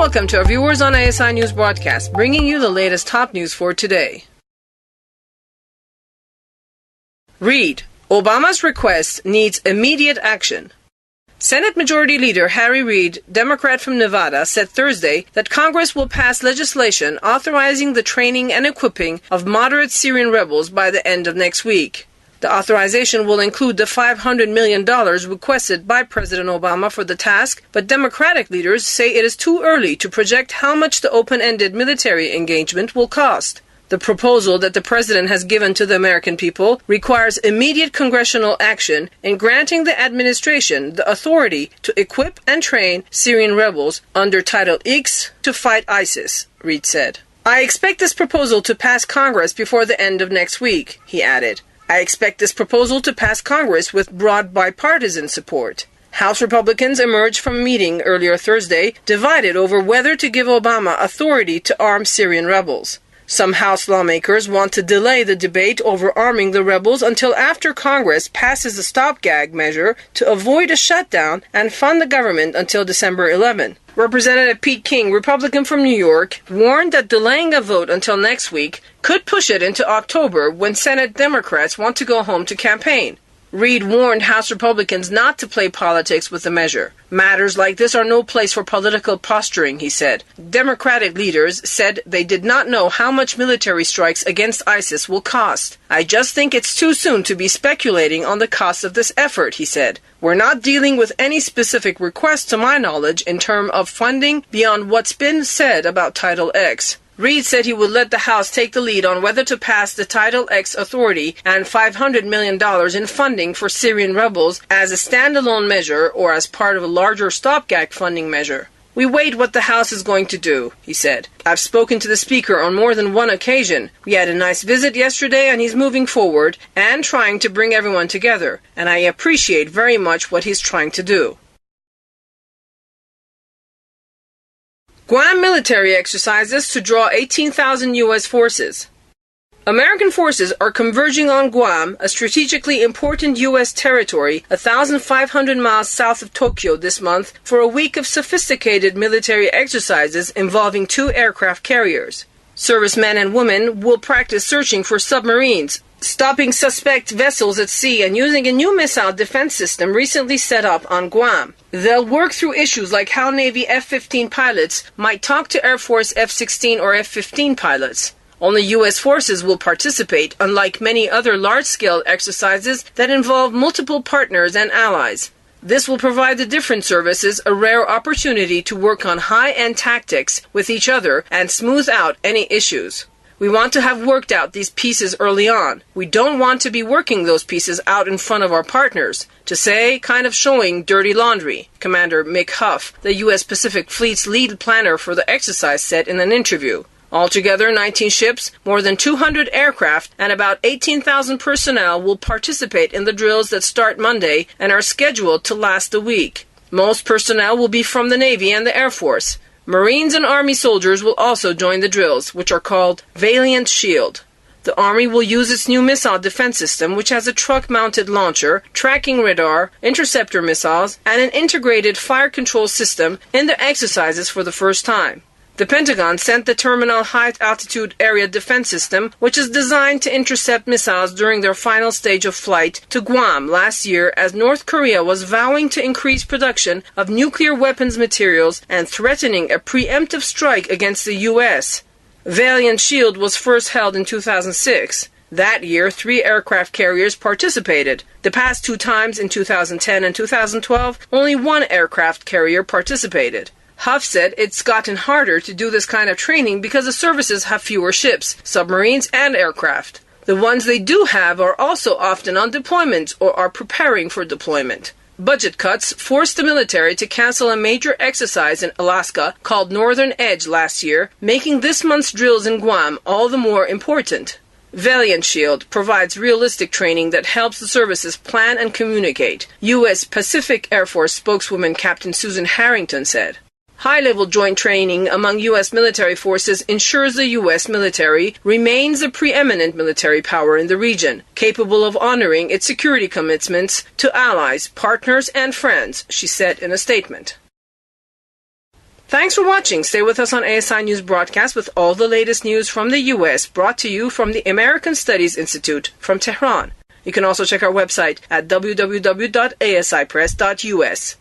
welcome to our Viewers on ASI News broadcast, bringing you the latest top news for today. Reid, Obama's request needs immediate action. Senate Majority Leader Harry Reid, Democrat from Nevada, said Thursday that Congress will pass legislation authorizing the training and equipping of moderate Syrian rebels by the end of next week. The authorization will include the $500 million requested by President Obama for the task, but Democratic leaders say it is too early to project how much the open-ended military engagement will cost. The proposal that the president has given to the American people requires immediate congressional action in granting the administration the authority to equip and train Syrian rebels under Title X to fight ISIS, Reid said. I expect this proposal to pass Congress before the end of next week, he added. I expect this proposal to pass Congress with broad bipartisan support. House Republicans emerged from a meeting earlier Thursday divided over whether to give Obama authority to arm Syrian rebels. Some House lawmakers want to delay the debate over arming the rebels until after Congress passes a stopgap measure to avoid a shutdown and fund the government until December 11. Representative Pete King, Republican from New York, warned that delaying a vote until next week could push it into October when Senate Democrats want to go home to campaign. Reid warned House Republicans not to play politics with the measure. Matters like this are no place for political posturing, he said. Democratic leaders said they did not know how much military strikes against ISIS will cost. I just think it's too soon to be speculating on the cost of this effort, he said. We're not dealing with any specific request to my knowledge in terms of funding beyond what's been said about Title X. Reid said he would let the House take the lead on whether to pass the Title X authority and $500 million in funding for Syrian rebels as a standalone measure or as part of a larger stopgap funding measure. We wait what the House is going to do, he said. I've spoken to the Speaker on more than one occasion. We had a nice visit yesterday and he's moving forward and trying to bring everyone together, and I appreciate very much what he's trying to do. Guam military exercises to draw 18,000 U.S. forces. American forces are converging on Guam, a strategically important U.S. territory 1,500 miles south of Tokyo this month, for a week of sophisticated military exercises involving 2 aircraft carriers. Servicemen and women will practice searching for submarines, stopping suspect vessels at sea, and using a new missile defense system recently set up on Guam. They'll work through issues like how Navy F-15 pilots might talk to Air Force F-16 or F-15 pilots. Only U.S. forces will participate, unlike many other large-scale exercises that involve multiple partners and allies. This will provide the different services a rare opportunity to work on high-end tactics with each other and smooth out any issues. We want to have worked out these pieces early on. We don't want to be working those pieces out in front of our partners. To say, kind of showing dirty laundry, Commander Mick Huff, the U.S. Pacific Fleet's lead planner for the exercise, said in an interview. Altogether, 19 ships, more than 200 aircraft, and about 18,000 personnel will participate in the drills that start Monday and are scheduled to last a week. Most personnel will be from the Navy and the Air Force. Marines and Army soldiers will also join the drills, which are called Valiant Shield. The Army will use its new missile defense system, which has a truck-mounted launcher, tracking radar, interceptor missiles, and an integrated fire control system in the exercises for the first time. The Pentagon sent the Terminal High Altitude Area Defense System, which is designed to intercept missiles during their final stage of flight, to Guam last year as North Korea was vowing to increase production of nuclear weapons materials and threatening a preemptive strike against the U.S. Valiant Shield was first held in 2006. That year, 3 aircraft carriers participated. The past 2 times, in 2010 and 2012, only 1 aircraft carrier participated. Huff said it's gotten harder to do this kind of training because the services have fewer ships, submarines, and aircraft. The ones they do have are also often on deployment or are preparing for deployment. Budget cuts forced the military to cancel a major exercise in Alaska called Northern Edge last year, making this month's drills in Guam all the more important. Valiant Shield provides realistic training that helps the services plan and communicate, U.S. Pacific Air Force spokeswoman Captain Susan Harrington said. High-level joint training among U.S. military forces ensures the U.S. military remains a preeminent military power in the region, capable of honoring its security commitments to allies, partners, and friends, she said in a statement. Thanks for watching. Stay with us on ASI News Broadcast with all the latest news from the U.S. brought to you from the American Studies Institute from Tehran. You can also check our website at www.asipress.us.